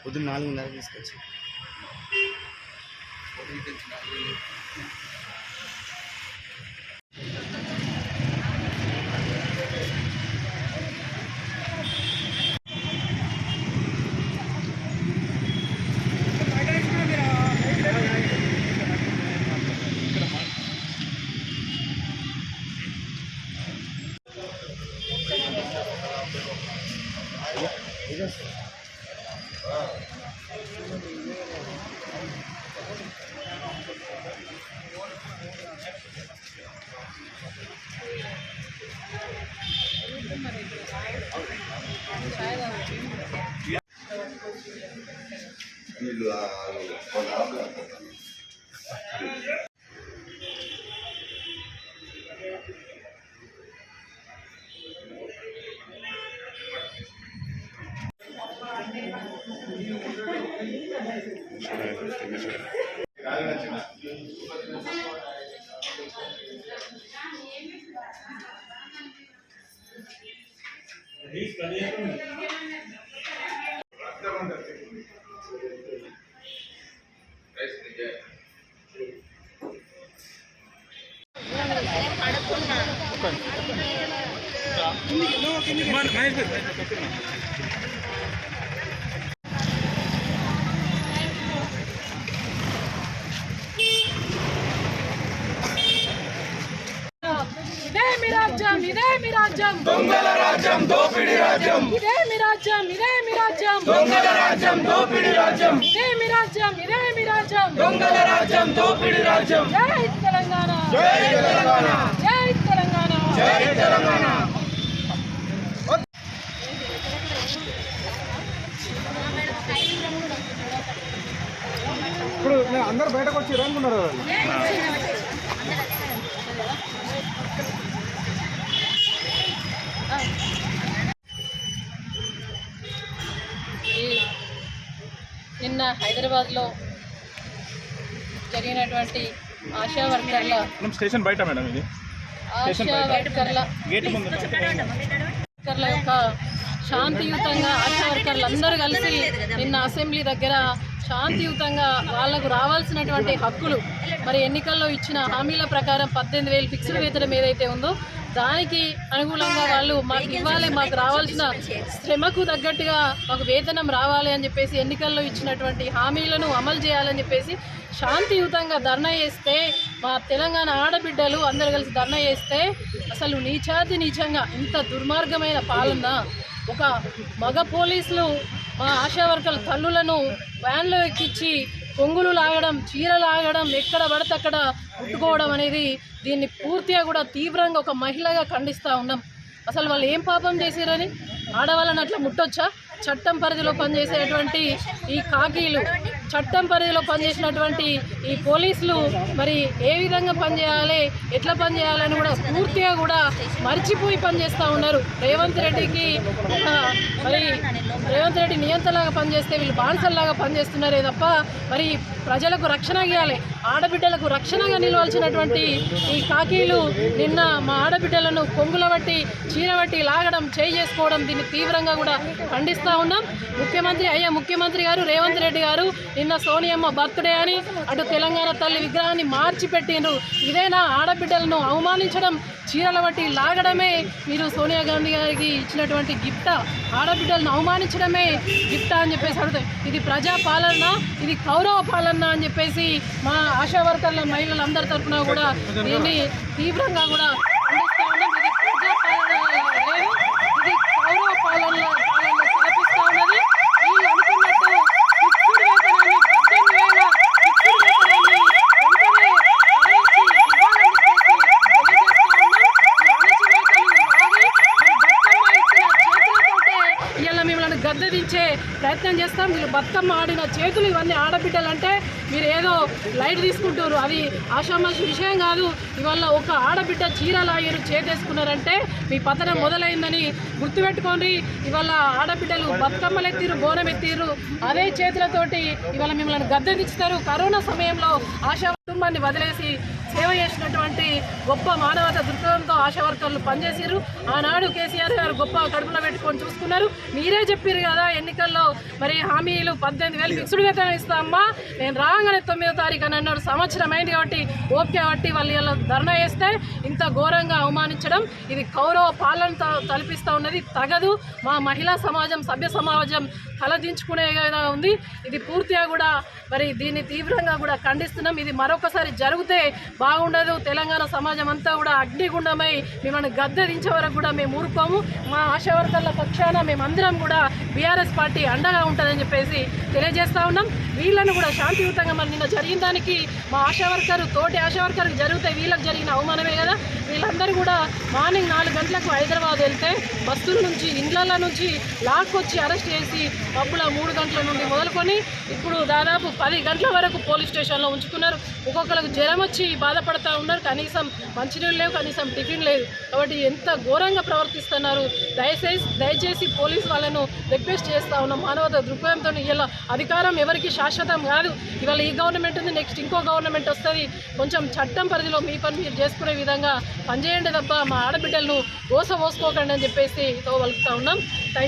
పొద్దున్న 4:30 తీసుకొచ్చి దొంగల రాజ్యం దోపిడి రాజ్యం ఇదే మీ రాజ్యం దొంగల రాజ్యం దోపిడి రాజ్యం ఇదే మీ రాజ్యం దొంగల రాజ్యం దోపిడి రాజ్యం జై తెలంగాణ జై తెలంగాణ జై తెలంగాణ జై తెలంగాణ. ఇప్పుడు అందరూ బయటకు వచ్చి అనుకున్నారు. నిన్న హైదరాబాద్లో జరిగినటువంటి ఆశా వర్కర్ల యొక్క శాంతియుతంగా ఆశా వర్కర్లు అందరూ కలిసి నిన్న అసెంబ్లీ దగ్గర శాంతియుతంగా వాళ్లకు రావాల్సినటువంటి హక్కులు మరి ఎన్నికల్లో ఇచ్చిన హామీల ప్రకారం 18,000 ఫిక్స్డ్ వేతనం ఏదైతే ఉందో దానికి అనుకూలంగా వాళ్ళు మాకు ఇవ్వాలి, మాకు రావాల్సిన శ్రమకు తగ్గట్టుగా మాకు వేతనం రావాలి అని చెప్పేసి ఎన్నికల్లో ఇచ్చినటువంటి హామీలను అమలు చేయాలని చెప్పేసి శాంతియుతంగా ధర్నా చేస్తే మా తెలంగాణ ఆడబిడ్డలు అందరూ కలిసి ధర్నా చేస్తే అసలు నీచంగా ఇంత దుర్మార్గమైన పాలన. ఒక మగ పోలీసులు మా ఆశా వర్కర్ల తల్లులను వ్యాన్లో ఎక్కించి కొంగులు లాగడం, చీర లాగడం, ఎక్కడ పడితే అక్కడ ముట్టుకోవడం అనేది దీన్ని పూర్తిగా కూడా తీవ్రంగా ఒక మహిళగా ఖండిస్తూ ఉన్నాం. అసలు వాళ్ళు ఏం పాపం చేశారని ఆడవాళ్ళని అట్లా ముట్టొచ్చా? చట్టం పరిధిలో పనిచేసేటువంటి ఈ కాకీలు, చట్టం పరిధిలో పనిచేసినటువంటి ఈ పోలీసులు మరి ఏ విధంగా పనిచేయాలి, ఎట్లా పనిచేయాలని కూడా పూర్తిగా కూడా మర్చిపోయి పనిచేస్తూ ఉన్నారు. రేవంత్ రెడ్డికి మరి రేవంత్ రెడ్డి నియంత్రణలాగా పనిచేస్తే వీళ్ళు బానిసల్లాగా పనిచేస్తున్నారే తప్ప మరి ప్రజలకు రక్షణ ఇవ్వాలి, ఆడబిడ్డలకు రక్షణగా నిలవాల్సినటువంటి ఈ కాకీలు నిన్న మా ఆడబిడ్డలను కొంగుల బట్టి, చీర బట్టి లాగడం, చేయి చేసుకోవడం దీన్ని తీవ్రంగా కూడా ఖండిస్తూ ఉన్నాం. ముఖ్యమంత్రి గారు రేవంత్ రెడ్డి గారు నిన్న సోనియమ్మ బర్త్డే అని అటు తెలంగాణ తల్లి విగ్రహాన్ని మార్చి పెట్టిండ్రు. ఇదేనా ఆడబిడ్డలను అవమానించడం, చీరల బట్టి లాగడమే మీరు సోనియా గాంధీ గారికి ఇచ్చినటువంటి గిఫ్టా? ఆడబిడ్డలను అవమానించడమే గిఫ్టా అని చెప్పేసి అడుగుతాయి. ఇది ప్రజా పాలన, ఇది కౌరవ పాలన అని చెప్పేసి మా ఆశా వర్కర్ల మహిళలందరి తరఫున కూడా దీన్ని తీవ్రంగా కూడా ఖండిస్తూ ఉన్నాం. ఇది ప్రజా పాలన లేదు, ఇది కౌరవ పాలన కనిపిస్తూ ఉన్నది. వీళ్ళు అనుకున్నట్టు ఫిక్స్డ్ వేతనాన్ని 18,000 ఫిక్స్డ్ వేతనాన్ని వెంటనే ఆరించి ఇవ్వాలని చెప్పేసి తెలియజేస్తూ ఉన్నాం. ఈ అణచివేతలు ఆగి బతుకమ్మ ఇచ్చిన చేతులతోటే ఇవాళ మిమ్మల్ని గద్దెదించే ప్రయత్నం చేస్తాం. వీళ్ళు బతుకమ్మ ఆడిన చేతులు ఇవన్నీ ఆడబిడ్డలు అంటే మీరు ఏదో లైట్ తీసుకుంటారు. అది ఆషామాషి విషయం కాదు. ఇవాళ ఒక ఆడబిడ్డ చీర లాగిరు చేతేసుకున్నారంటే మీ పతనం మొదలైందని గుర్తుపెట్టుకోండి. ఇవాళ ఆడబిడ్డలు బతుకమ్మలు ఎత్తిరు, బోనం ఎత్తిరు, అదే చేతులతోటి ఇవాళ మిమ్మల్ని గద్దెదించుతారు. కరోనా సమయంలో ఆశా కుటుంబాన్ని వదిలేసి సేవ చేసినటువంటి గొప్ప మానవత దృక్పథంతో ఆశా వర్కర్లు పనిచేసారు. ఆనాడు కేసీఆర్ గారు గొప్ప కడుపులో పెట్టుకొని చూసుకున్నారు. మీరే చెప్పారు కదా ఎన్నికల్లో మరి హామీలు 18,000 ఫిక్స్డ్ వేతనం ఇస్తామా, నేను రాగానే 9వ తారీఖు అని అన్నాడు. సంవత్సరం అయింది కాబట్టి ఓకే కాబట్టి వాళ్ళు ఇలా ధర్నా చేస్తే ఇంత ఘోరంగా అవమానించడం ఇది కౌరవ పాలన తలపిస్తూ ఉన్నది. తగదు. మా మహిళా సమాజం, సభ్య సమాజం తలదించుకునేగా ఉంది. ఇది పూర్తిగా కూడా మరి దీన్ని తీవ్రంగా కూడా ఖండిస్తున్నాం. ఇది మరొకసారి జరిగితే బాగుండదు. తెలంగాణ సమాజం అంతా కూడా అగ్నిగుండమై మిమ్మల్ని గద్దెదించే వరకు కూడా మేము ఊరుకోము. మా ఆశా వర్కర్ల పక్షాన మేమందరం కూడా బీఆర్ఎస్ పార్టీ అండగా ఉంటుందని చెప్పేసి తెలియజేస్తూ ఉన్నాం. వీళ్ళను కూడా శాంతియుతంగా మరి నిన్న జరిగిన దానికి మా ఆశా వర్కర్ తోటి ఆశా వర్కర్కి జరిగితే వీళ్ళకి జరిగిన అవమానమే కదా. వీళ్ళందరూ కూడా మార్నింగ్ 4 గంటలకు హైదరాబాద్ వెళ్తే బస్సుల నుంచి ఇండ్ల నుంచి లాక్కొచ్చి అరెస్ట్ చేసి పబ్బుల 3 గంటల నుండి మొదలుకొని ఇప్పుడు దాదాపు 10 గంటల వరకు పోలీస్ స్టేషన్లో ఉంచుకున్నారు. ఒక్కొక్కరికి జ్వరం వచ్చి బాధపడుతూ ఉన్నారు. కనీసం మంచినీళ్ళు లేవు, కనీసం టిఫిన్ లేదు. కాబట్టి ఎంత ఘోరంగా ప్రవర్తిస్తున్నారు. దయచేసి పోలీసు వాళ్ళను రిక్వెస్ట్ చేస్తూ ఉన్నాం. మానవత దృక్పథంతో ఇలా అధికారం ఎవరికి శాశ్వతం కాదు. ఇవాళ ఈ గవర్నమెంట్ ఉంది, నెక్స్ట్ ఇంకో గవర్నమెంట్ వస్తుంది. కొంచెం చట్టం పరిధిలో మీ పని మీరు చేసుకునే విధంగా పనిచేయండి తప్ప మా ఆడబిడ్డలను పోసుకోకండి అని చెప్పేసి వలుపుతా ఉన్నాం. Thank you.